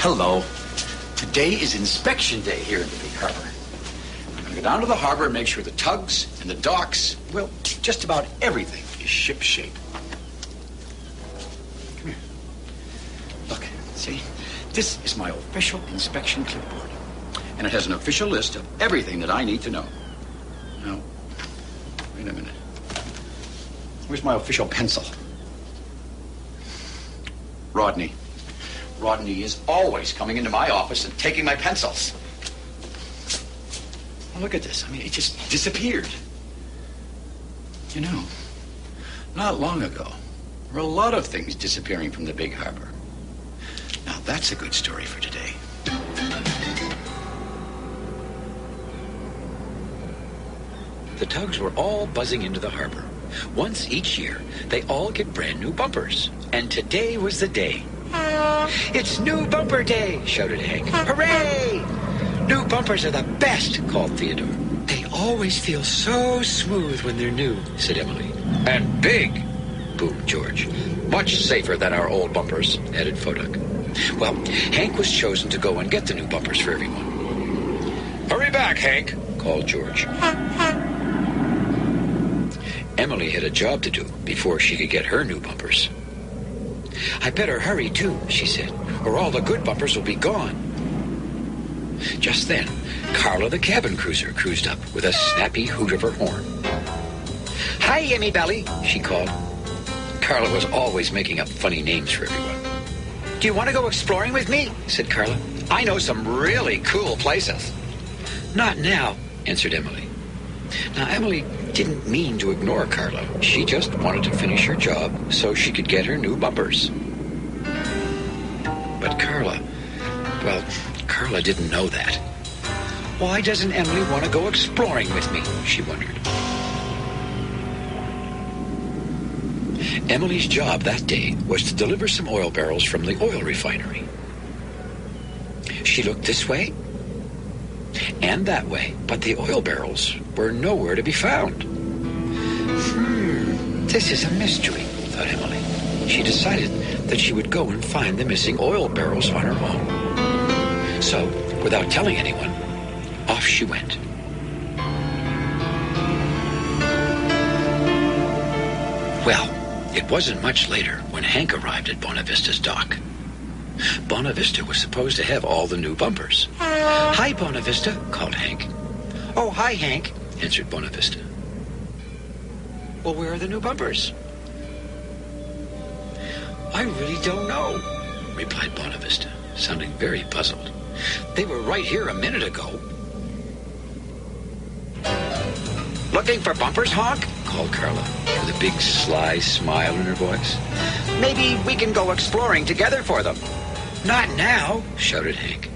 Hello. Today is inspection day here in the Big Harbor. I'm going to go down to the harbor and make sure the tugs and the docks, well, just about everything is ship-shape. Come here. Look, see? This is my official inspection clipboard. And it has an official list of everything that I need to know. Now, wait a minute. Where's my official pencil? Rodney. Rodney is always coming into my office and taking my pencils. Well, look at this. I mean, it just disappeared. You know, not long ago, there were a lot of things disappearing from the Big Harbor. Now, that's a good story for today. The tugs were all buzzing into the harbor. Once each year, they all get brand new bumpers. And today was the day. "It's new bumper day," shouted Hank. "Hooray! New bumpers are the best," called Theodore. "They always feel so smooth when they're new," said Emily. "And big," boomed George. "Much safer than our old bumpers," added Foduck. Well, Hank was chosen to go and get the new bumpers for everyone. "Hurry back, Hank," called George. Emily had a job to do before she could get her new bumpers. "I better hurry, too," she said, "or all the good bumpers will be gone." Just then, Carla the cabin cruiser cruised up with a snappy hoot of her horn. "Hi, Emmy Belly," she called. Carla was always making up funny names for everyone. "Do you want to go exploring with me?" said Carla. "I know some really cool places." "Not now," answered Emily. Now, Emily didn't mean to ignore Carla. She just wanted to finish her job so she could get her new bumpers. But Carla didn't know that. Why doesn't Emily want to go exploring with me? She wondered. Emily's job that day was to deliver some oil barrels from the oil refinery. She looked this way and that way, but the oil barrels were nowhere to be found. This is a mystery, thought Emily. She decided that she would go and find the missing oil barrels on her own. So, without telling anyone, off she went. Well, it wasn't much later when Hank arrived at Bonavista's dock. Bonavista was supposed to have all the new bumpers. "Hi, Bonavista," called Hank. "Oh, hi, Hank," answered Bonavista. "Well, where are the new bumpers?" "I really don't know," replied Bonavista, sounding very puzzled. "They were right here a minute ago." "Looking for bumpers, Honk?" called Carla, with a big sly smile in her voice. "Maybe we can go exploring together for them." "Not now," shouted Hank.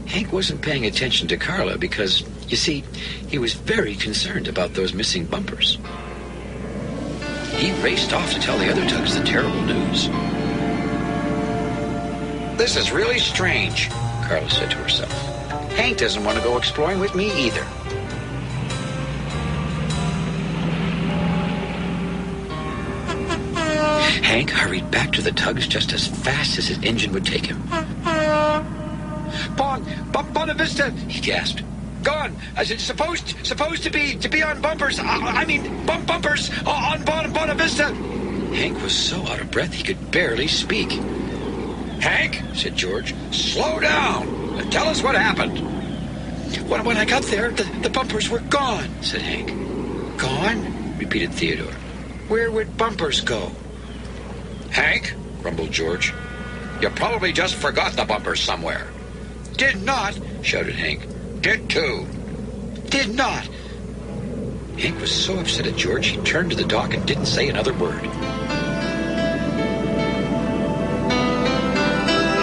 Hank wasn't paying attention to Carla because, you see, he was very concerned about those missing bumpers. He raced off to tell the other tugs the terrible news. "This is really strange," Carla said to herself. "Hank doesn't want to go exploring with me either." Hank hurried back to the tugs just as fast as his engine would take him. Bonavista, he gasped. "Gone. As it's supposed to be on bumpers. Bumpers on Bonavista." Hank was so out of breath he could barely speak. "Hank," said George, "slow down. Tell us what happened." When I got there, the bumpers were gone," said Hank. "Gone?" repeated Theodore. "Where would bumpers go?" "Hank," grumbled George, "you probably just forgot the bumpers somewhere." "Did not," shouted Hank. "Did too." "Did not." Hank was so upset at George, he turned to the dock and didn't say another word.